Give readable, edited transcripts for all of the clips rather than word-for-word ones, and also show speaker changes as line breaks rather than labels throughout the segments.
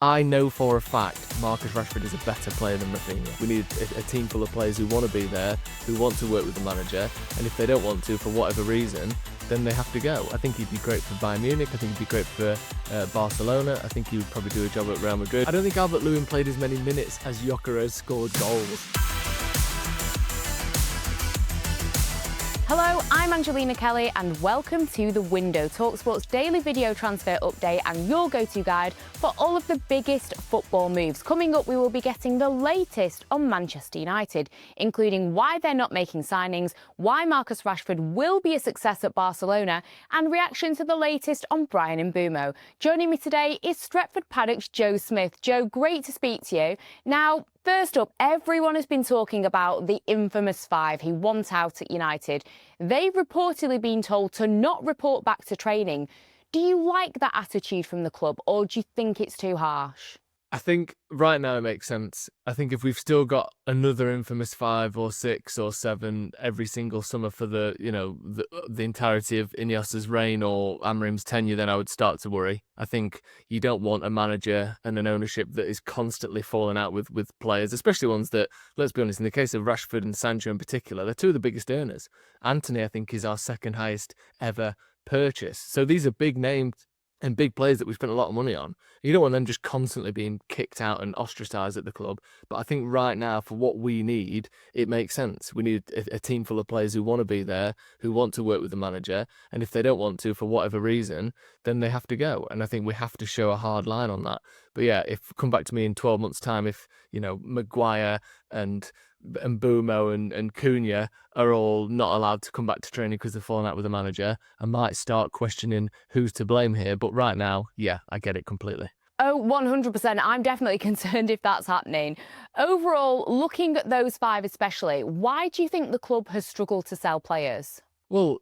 I know for a fact Marcus Rashford is a better player than Raphinha. We need a team full of players who want to be there, who want to work with the manager, and if they don't want to, for whatever reason, then they have to go. I think he'd be great for Bayern Munich. I think he'd be great for Barcelona. I think he would probably do a job at Real Madrid. I don't think CalvertLewin played as many minutes as Gyokeres scored goals.
Hello, I'm Angelina Kelly and welcome to The Window, talkSPORT's daily video transfer update and your go-to guide for all of the biggest football moves. Coming up, we will be getting the latest on Manchester United, including why they're not making signings, why Marcus Rashford will be a success at Barcelona, and reaction to the latest on Bryan Mbeumo. Joining me today is Stretford Paddock's Joe Smith. Joe, great to speak to you. Now, first up, everyone has been talking about the infamous five he wants out at United. They've reportedly been told to not report back to training. Do you like that attitude from the club, or do you think it's too harsh?
I think right now it makes sense. I think if we've still got another infamous 5 or 6 or 7 every single summer for the entirety of Ineos's reign or Amrim's tenure, then I would start to worry. I think you don't want a manager and an ownership that is constantly falling out with players, especially ones that, let's be honest, in the case of Rashford and Sancho in particular, they're two of the biggest earners. Anthony, I think, is our second highest ever purchase. So these are big names and big players that we spent a lot of money on. You don't want them just constantly being kicked out and ostracised at the club. But I think right now, for what we need, it makes sense. We need a team full of players who want to be there, who want to work with the manager. And if they don't want to, for whatever reason, then they have to go. And I think we have to show a hard line on that. But yeah, come back to me in 12 months' time, if, Maguire and Mbeumo and Cunha are all not allowed to come back to training because they're falling out with the manager, I might start questioning who's to blame here. But right now, yeah, I get it completely.
Oh, 100%. I'm definitely concerned if that's happening. Overall, looking at those 5 especially, why do you think the club has struggled to sell players?
Well,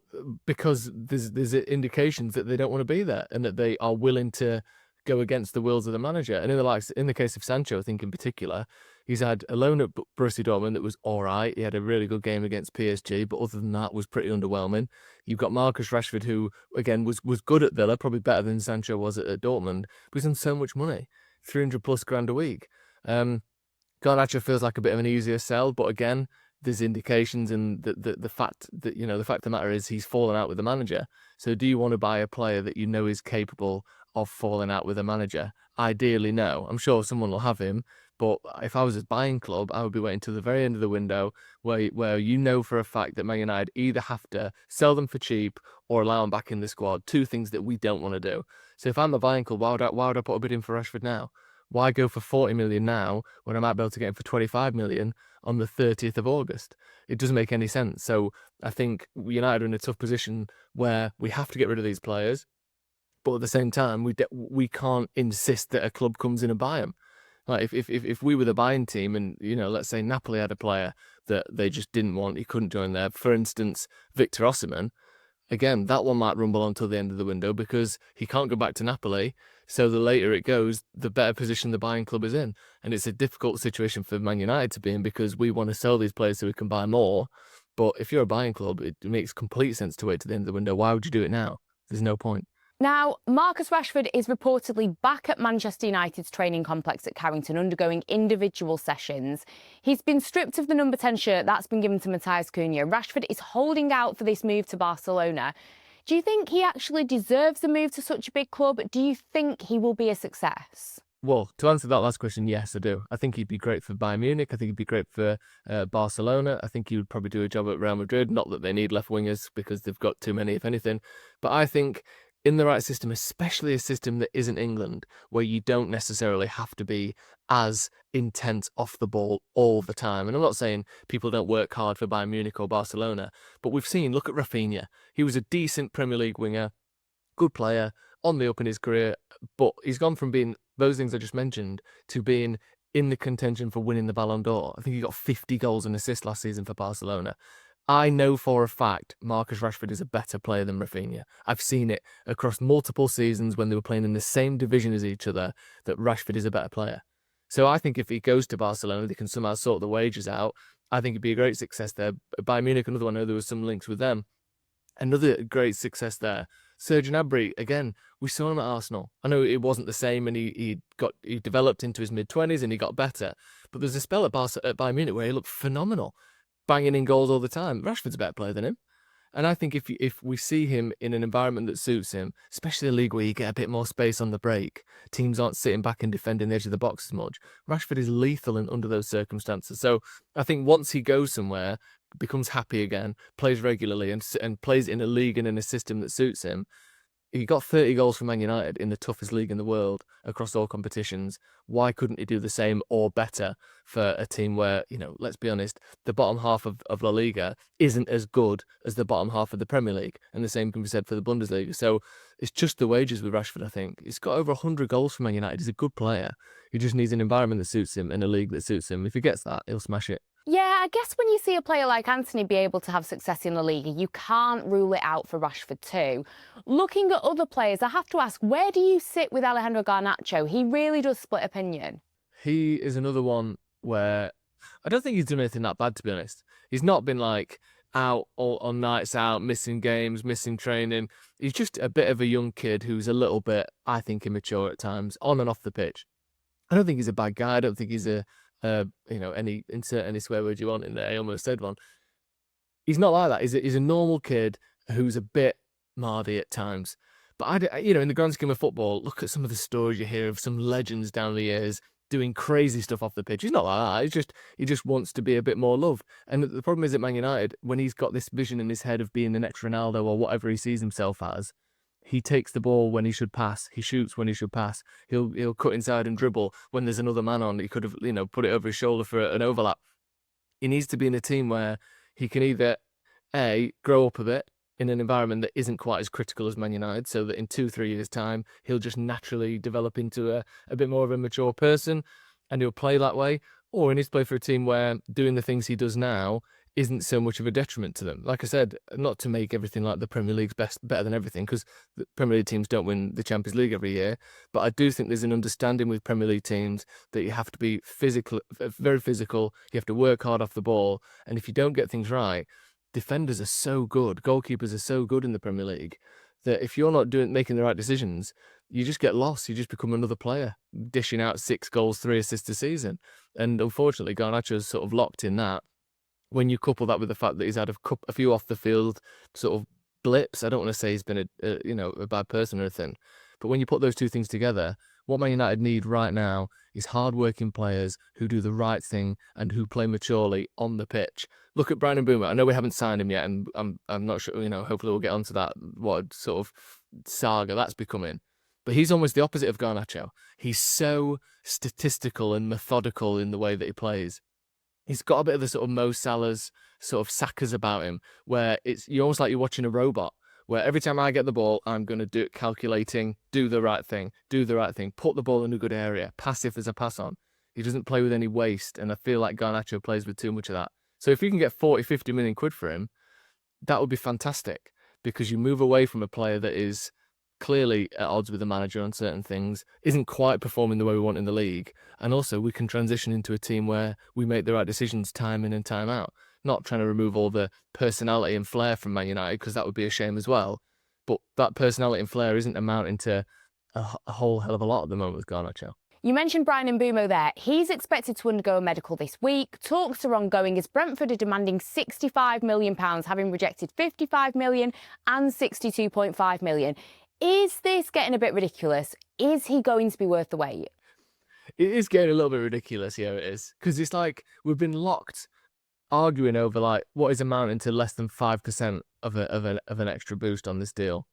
because there's indications that they don't want to be there and that they are willing to go against the wills of the manager. And in the case of Sancho, I think in particular, he's had a loan at Borussia Dortmund that was all right. He had a really good game against PSG, but other than that, was pretty underwhelming. You've got Marcus Rashford, who again was good at Villa, probably better than Sancho was at Dortmund, but he's on so much money, 300 plus grand a week. Garnacho feels like a bit of an easier sell, but again, there's indications, and the fact of the matter is he's fallen out with the manager. So do you want to buy a player that you know is capable of falling out with a manager? Ideally, no. I'm sure someone will have him, but if I was a buying club, I would be waiting till the very end of the window where you know for a fact that Man United either have to sell them for cheap or allow them back in the squad. Two things that we don't want to do. So if I'm a buying club, why would I put a bid in for Rashford now? Why go for 40 million now when I might be able to get him for 25 million on the 30th of August? It doesn't make any sense. So I think United are in a tough position where we have to get rid of these players, but at the same time, we can't insist that a club comes in and buy them. Like if we were the buying team and, let's say Napoli had a player that they just didn't want, he couldn't join there. For instance, Viktor Osimhen, again, that one might rumble until the end of the window because he can't go back to Napoli. So the later it goes, the better position the buying club is in. And it's a difficult situation for Man United to be in because we want to sell these players so we can buy more. But if you're a buying club, it makes complete sense to wait to the end of the window. Why would you do it now? There's no point.
Now, Marcus Rashford is reportedly back at Manchester United's training complex at Carrington undergoing individual sessions. He's been stripped of the number 10 shirt that's been given to Matheus Cunha. Rashford is holding out for this move to Barcelona. Do you think he actually deserves the move to such a big club? Do you think he will be a success?
Well, to answer that last question, yes, I do. I think he'd be great for Bayern Munich. I think he'd be great for Barcelona. I think he would probably do a job at Real Madrid. Not that they need left wingers because they've got too many, if anything. But I think in the right system, especially a system that isn't England, where you don't necessarily have to be as intense off the ball all the time. And I'm not saying people don't work hard for Bayern Munich or Barcelona, but we've seen, look at Raphinha. He was a decent Premier League winger, good player, on the up in his career, but he's gone from being those things I just mentioned to being in the contention for winning the Ballon d'Or. I think he got 50 goals and assists last season for Barcelona. I know for a fact Marcus Rashford is a better player than Raphinha. I've seen it across multiple seasons when they were playing in the same division as each other, that Rashford is a better player. So I think if he goes to Barcelona, they can somehow sort the wages out. I think it'd be a great success there. Bayern Munich, another one, I know there was some links with them. Another great success there. Serge Gnabry, again, we saw him at Arsenal. I know it wasn't the same, and he developed into his mid-20s and he got better. But there's a spell at Bayern Munich where he looked phenomenal, banging in goals all the time. Rashford's a better player than him. And I think if we see him in an environment that suits him, especially a league where you get a bit more space on the break, teams aren't sitting back and defending the edge of the box as much, Rashford is lethal under those circumstances. So I think once he goes somewhere, becomes happy again, plays regularly, and plays in a league and in a system that suits him, he got 30 goals for Man United in the toughest league in the world across all competitions. Why couldn't he do the same or better for a team where, let's be honest, the bottom half of La Liga isn't as good as the bottom half of the Premier League, and the same can be said for the Bundesliga. So it's just the wages with Rashford, I think. He's got over 100 goals for Man United. He's a good player. He just needs an environment that suits him and a league that suits him. If he gets that, he'll smash it.
Yeah, I guess when you see a player like Antony be able to have success in La Liga, you can't rule it out for Rashford too. Looking at other players, I have to ask, where do you sit with Alejandro Garnacho? He really does split opinion.
He is another one where I don't think he's done anything that bad, to be honest. He's not been out on nights out, missing games, missing training. He's just a bit of a young kid who's a little bit, I think, immature at times, on and off the pitch. I don't think he's a bad guy. I don't think he's insert any swear word you want in there. I almost said one. He's not like that. He's a normal kid who's a bit mardy at times. But in the grand scheme of football, look at some of the stories you hear of some legends down the years doing crazy stuff off the pitch. He's not like that. He just wants to be a bit more loved. And the problem is at Man United, when he's got this vision in his head of being the next Ronaldo or whatever he sees himself as, he takes the ball when he should pass. He shoots when he should pass. He'll cut inside and dribble when there's another man on. He could have, put it over his shoulder for an overlap. He needs to be in a team where he can either, A, grow up a bit in an environment that isn't quite as critical as Man United, so that in 2-3 years' time, he'll just naturally develop into a bit more of a mature person, and he'll play that way. Or he needs to play for a team where doing the things he does now isn't so much of a detriment to them. Like I said, not to make everything like the Premier League's better than everything, because the Premier League teams don't win the Champions League every year. But I do think there's an understanding with Premier League teams that you have to be physical, very physical. You have to work hard off the ball. And if you don't get things right, defenders are so good, goalkeepers are so good in the Premier League, that if you're not making the right decisions, you just get lost. You just become another player, dishing out 6 goals, 3 assists a season. And unfortunately, Garnacho's sort of locked in that. When you couple that with the fact that he's had a few off the field sort of blips, I don't want to say he's been a bad person or anything, but when you put those two things together, what Man United need right now is hard-working players who do the right thing and who play maturely on the pitch. Look at Bryan Mbeumo. I know we haven't signed him yet, and I'm not sure. Hopefully we'll get onto that. What sort of saga that's becoming. But he's almost the opposite of Garnacho. He's so statistical and methodical in the way that he plays. He's got a bit of the sort of Mo Salah's sort of Saka's about him, where you're almost like you're watching a robot, where every time I get the ball, I'm going to do it calculating, do the right thing, put the ball in a good area, pass if there's a pass on. He doesn't play with any waste, and I feel like Garnacho plays with too much of that. So if you can get 40, 50 million quid for him, that would be fantastic, because you move away from a player that is clearly at odds with the manager on certain things, isn't quite performing the way we want in the league, and also we can transition into a team where we make the right decisions time in and time out. Not trying to remove all the personality and flair from Man United, because that would be a shame as well. But that personality and flair isn't amounting to a whole hell of a lot at the moment with Garnacho.
You mentioned Bryan Mbeumo there. He's expected to undergo a medical this week. Talks are ongoing as Brentford are demanding £65 million, having rejected £55 million and £62.5 million. Is this getting a bit ridiculous? Is he going to be worth the wait?
It is getting a little bit ridiculous, yeah, it is. Because it's like we've been locked arguing over what is amounting to less than 5% of an extra boost on this deal.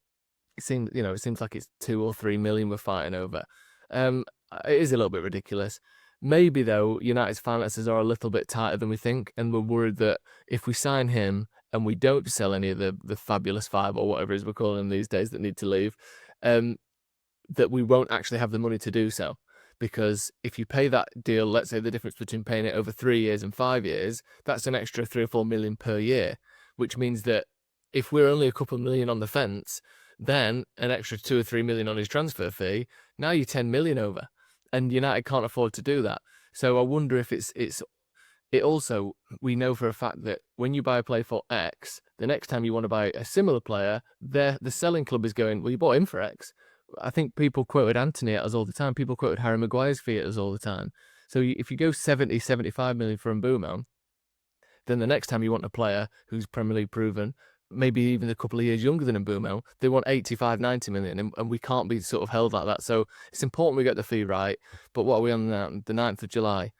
It seems like it's 2 or 3 million we're fighting over. It is a little bit ridiculous. Maybe though, United's finances are a little bit tighter than we think, and we're worried that if we sign him and we don't sell any of the fabulous 5 or whatever it is we're calling them these days that need to leave, that we won't actually have the money to do so. Because if you pay that deal, let's say the difference between paying it over 3 years and 5 years, that's an extra 3 or 4 million per year, which means that if we're only a couple of million on the fence, then an extra 2 or 3 million on his transfer fee, now you're 10 million over, and United can't afford to do that. So I wonder if it's it also, we know for a fact that when you buy a player for X, the next time you want to buy a similar player, the selling club is going, well, you bought him for X. I think people quoted Anthony at us all the time. People quoted Harry Maguire's fee at us all the time. So if you go 70, 75 million for Mbeumo, then the next time you want a player who's Premier League proven, maybe even a couple of years younger than Mbeumo, they want 85, 90 million, and we can't be sort of held like that. So it's important we get the fee right. But what are we on now? The 9th of July.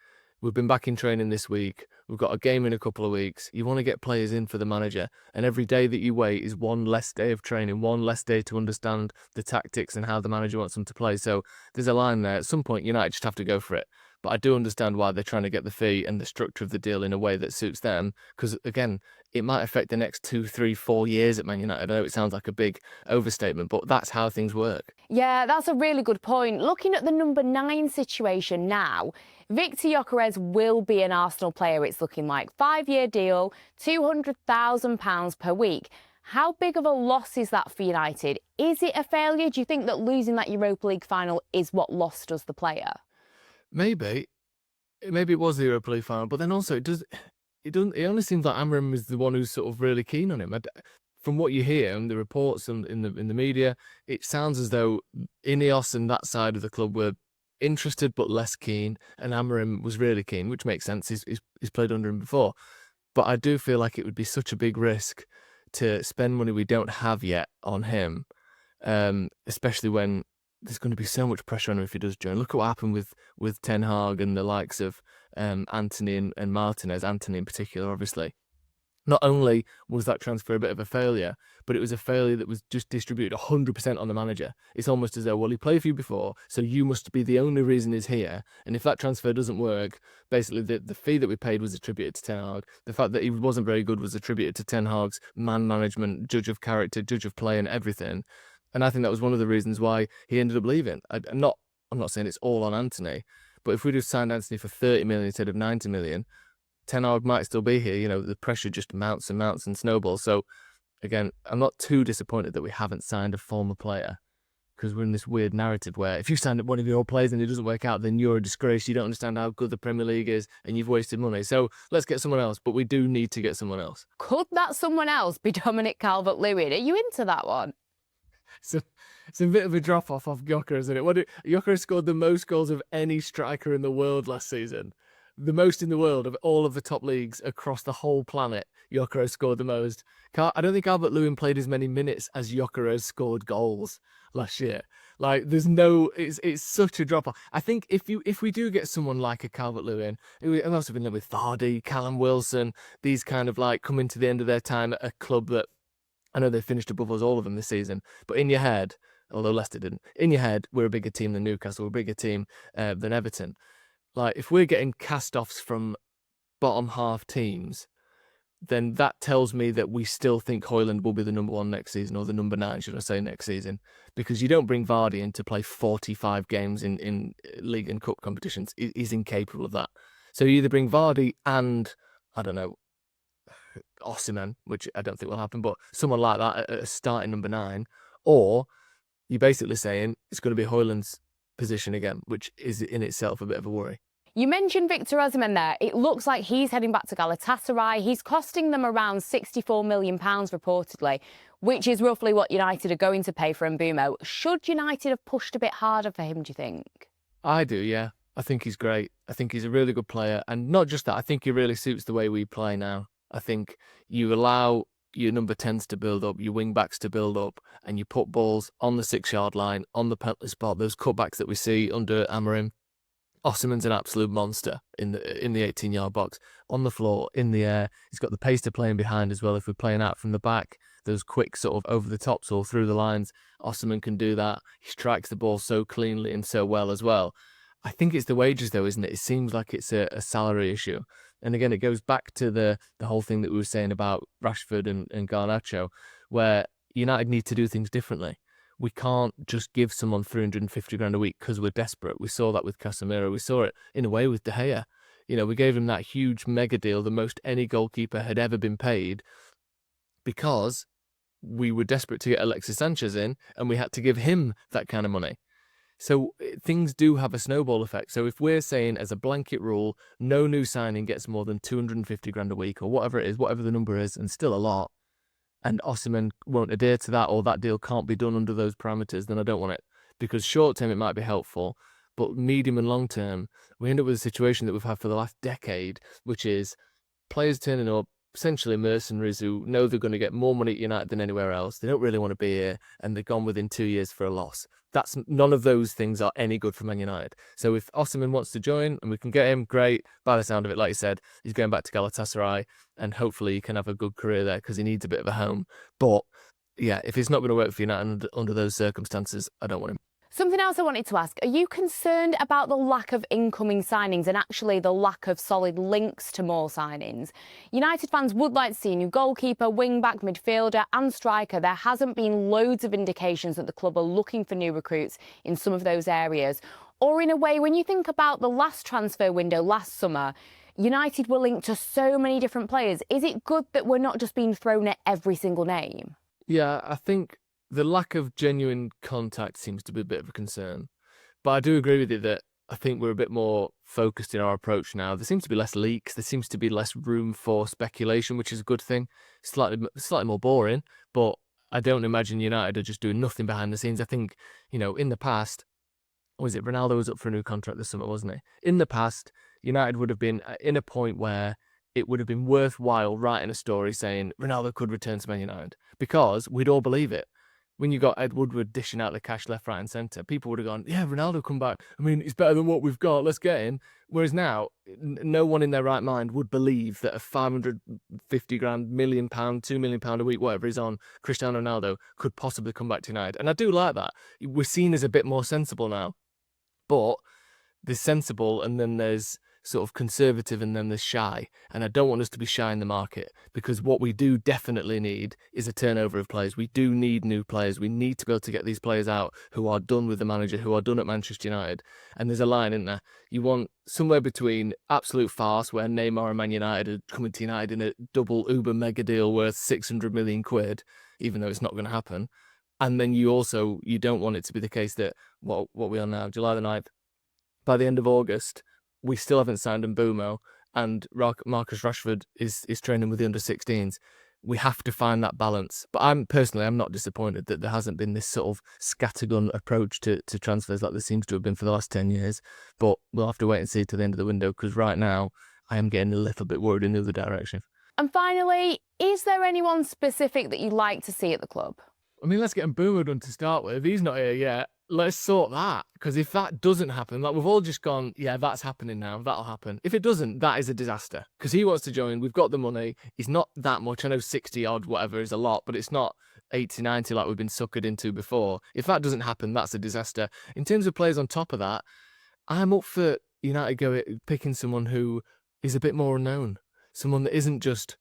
We've been back in training this week. We've got a game in a couple of weeks. You want to get players in for the manager. And every day that you wait is one less day of training, one less day to understand the tactics and how the manager wants them to play. So there's a line there. At some point, United just have to go for it. But I do understand why they're trying to get the fee and the structure of the deal in a way that suits them. Because, again, it might affect the next 2, 3, 4 years at Man United. I know it sounds like a big overstatement, but that's how things work.
Yeah, that's a really good point. Looking at the number 9 situation now, Viktor Gyokeres will be an Arsenal player, it's looking like. 5-year deal, £200,000 per week. How big of a loss is that for United? Is it a failure? Do you think that losing that Europa League final is what lost us the player?
Maybe it was the Europa League final, but then also it only seems like Amorim is the one who's sort of really keen on him. From what you hear and the reports and in the media, it sounds as though Ineos and that side of the club were interested but less keen, and Amorim was really keen, which makes sense. He's played under him before, but I do feel like it would be such a big risk to spend money we don't have yet on him, especially when there's going to be so much pressure on him if he does join. Look at what happened with Ten Hag and the likes of Antony and Martinez, Antony in particular, obviously. Not only was that transfer a bit of a failure, but it was a failure that was just distributed 100% on the manager. It's almost as though, well, he played for you before, so you must be the only reason he's here. And if that transfer doesn't work, basically the fee that we paid was attributed to Ten Hag. The fact that he wasn't very good was attributed to Ten Hag's man management, judge of character, judge of play and everything. And I think that was one of the reasons why he ended up leaving. I'm not saying it's all on Antony, but if we'd have signed Antony for 30 million instead of 90 million, Ten Hag might still be here. You know, the pressure just mounts and mounts and snowballs. So, again, I'm not too disappointed that we haven't signed a former player, because we're in this weird narrative where if you sign up one of your old players and it doesn't work out, then you're a disgrace. You don't understand how good the Premier League is and you've wasted money. So let's get someone else, but we do need to get someone else.
Could that someone else be Dominic CalvertLewin? Are you into that one?
So it's a bit of a drop-off off Gyokeres, isn't it? Gyokeres scored the most goals of any striker in the world last season. The most in the world of all of the top leagues across the whole planet. Gyokeres scored the most. I don't think Calvert-Lewin played as many minutes as Gyokeres scored goals last year. Like, it's such a drop-off. I think if we do get someone like a Calvert-Lewin, who also been there with Vardy, Callum Wilson, these kind of like coming to the end of their time at a club that, I know they finished above us, all of them this season, but in your head, although Leicester didn't, in your head, we're a bigger team than Newcastle, we're a bigger team than Everton. Like, if we're getting cast-offs from bottom half teams, then that tells me that we still think Højlund will be the number 1 next season, or the number 9, should I say, next season. Because you don't bring Vardy in to play 45 games in league and cup competitions. He's incapable of that. So you either bring Vardy and, I don't know, Osimhen, which I don't think will happen, but someone like that at a starting number 9, or you're basically saying it's going to be Højlund's position again, which is in itself a bit of a worry.
You mentioned Viktor Osimhen there. It looks like he's heading back to Galatasaray. He's costing them around £64 million reportedly, which is roughly what United are going to pay for Mbeumo. Should United have pushed a bit harder for him, do you think?
I do, yeah. I think he's great. I think he's a really good player. And not just that, I think he really suits the way we play now. I think you allow your number 10s to build up, your wing-backs to build up, and you put balls on the 6-yard line, on the penalty spot, those cutbacks that we see under Amorim. Osimhen's an absolute monster in the 18-yard box, on the floor, in the air. He's got the pace to play in behind as well. If we're playing out from the back, those quick sort of over the tops or through the lines, Osimhen can do that. He strikes the ball so cleanly and so well as well. I think it's the wages though, isn't it? It seems like it's a salary issue. And again, it goes back to the whole thing that we were saying about Rashford and Garnacho, where United need to do things differently. We can't just give someone 350 grand a week because we're desperate. We saw that with Casemiro. We saw it in a way with De Gea. You know, we gave him that huge mega deal, the most any goalkeeper had ever been paid, because we were desperate to get Alexis Sanchez in and we had to give him that kind of money. So things do have a snowball effect. So if we're saying as a blanket rule, no new signing gets more than 250 grand a week or whatever it is, whatever the number is, and still a lot, and Osimhen won't adhere to that, or that deal can't be done under those parameters, then I don't want it. Because short term it might be helpful, but medium and long term, we end up with a situation that we've had for the last decade, which is players turning up, essentially mercenaries who know they're going to get more money at United than anywhere else. They don't really want to be here, and they're gone within 2 years for a loss. None of those things are any good for Man United. So if Osimhen wants to join and we can get him, great. By the sound of it, like you said, he's going back to Galatasaray, and hopefully he can have a good career there because he needs a bit of a home. But yeah, if it's not going to work for United under those circumstances, I don't want him.
Something else I wanted to ask, are you concerned about the lack of incoming signings and actually the lack of solid links to more signings? United fans would like to see a new goalkeeper, wing-back, midfielder and striker. There hasn't been loads of indications that the club are looking for new recruits in some of those areas. Or in a way, when you think about the last transfer window last summer, United were linked to so many different players. Is it good that we're not just being thrown at every single name?
Yeah, I think the lack of genuine contact seems to be a bit of a concern. But I do agree with you that I think we're a bit more focused in our approach now. There seems to be less leaks. There seems to be less room for speculation, which is a good thing. Slightly more boring, but I don't imagine United are just doing nothing behind the scenes. I think, in the past, was it Ronaldo was up for a new contract this summer, wasn't he? In the past, United would have been in a point where it would have been worthwhile writing a story saying Ronaldo could return to Man United because we'd all believe it. When you got Ed Woodward dishing out the cash left, right and centre, people would have gone, yeah, Ronaldo come back. I mean, he's better than what we've got. Let's get him. Whereas now, no one in their right mind would believe that a 550 grand, £1 million, £2 million a week, whatever he's on, Cristiano Ronaldo could possibly come back to United. And I do like that. We're seen as a bit more sensible now. But there's sensible and then there's sort of conservative and then there's shy. And I don't want us to be shy in the market because what we do definitely need is a turnover of players. We do need new players. We need to be able to get these players out who are done with the manager, who are done at Manchester United. And there's a line in there. You want somewhere between absolute farce where Neymar and Man United are coming to United in a double uber mega deal worth 600 million quid, even though it's not going to happen. And then you don't want it to be the case that what we are now, July the 9th, by the end of August, we still haven't signed Mbeumo, and Marcus Rashford is training with the under-16s. We have to find that balance. But I'm not disappointed that there hasn't been this sort of scattergun approach to transfers like there seems to have been for the last 10 years. But we'll have to wait and see to the end of the window because right now I am getting a little bit worried in the other direction.
And finally, is there anyone specific that you'd like to see at the club?
I mean, let's get Mbeumo done to start with. He's not here yet. Let's sort that. Because if that doesn't happen, like we've all just gone, yeah, that's happening now. That'll happen. If it doesn't, that is a disaster. Because he wants to join. We've got the money. He's not that much. I know 60 odd, whatever, is a lot, but it's not 80, 90 like we've been suckered into before. If that doesn't happen, that's a disaster. In terms of players on top of that, I'm up for United picking someone who is a bit more unknown. Someone that isn't just,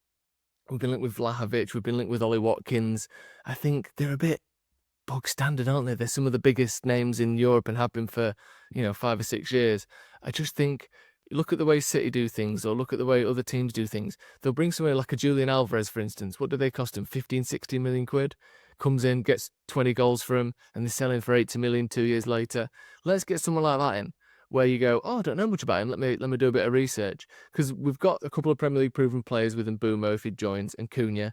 we've been linked with Vlahovic, we've been linked with Ollie Watkins. I think they're a bit bog standard, aren't they? They're some of the biggest names in Europe and have been for, 5 or 6 years. I just think, look at the way City do things or look at the way other teams do things. They'll bring somebody like a Julian Alvarez, for instance. What do they cost him? 15, 16 million quid? Comes in, gets 20 goals for him, and they're selling for 80 million 2 years later. Let's get someone like that in, where you go, I don't know much about him. Let me do a bit of research. Because we've got a couple of Premier League proven players with Mbeumo if he joins, and Cunha.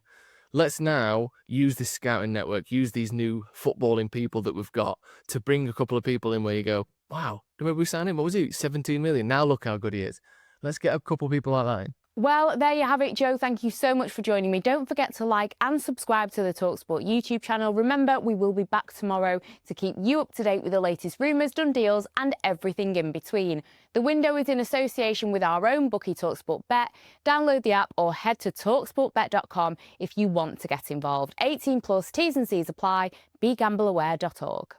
Let's now use this scouting network, use these new footballing people that we've got to bring a couple of people in where you go, wow, remember we signed him? What was he? 17 million. Now look how good he is. Let's get a couple of people like that in.
Well, there you have it, Joe. Thank you so much for joining me. Don't forget to like and subscribe to the talkSPORT YouTube channel. Remember, we will be back tomorrow to keep you up to date with the latest rumours, done deals and everything in between. The window is in association with our own bookie talkSPORT Bet. Download the app or head to talksportbet.com if you want to get involved. 18 plus, T's and C's apply. BeGambleAware.org.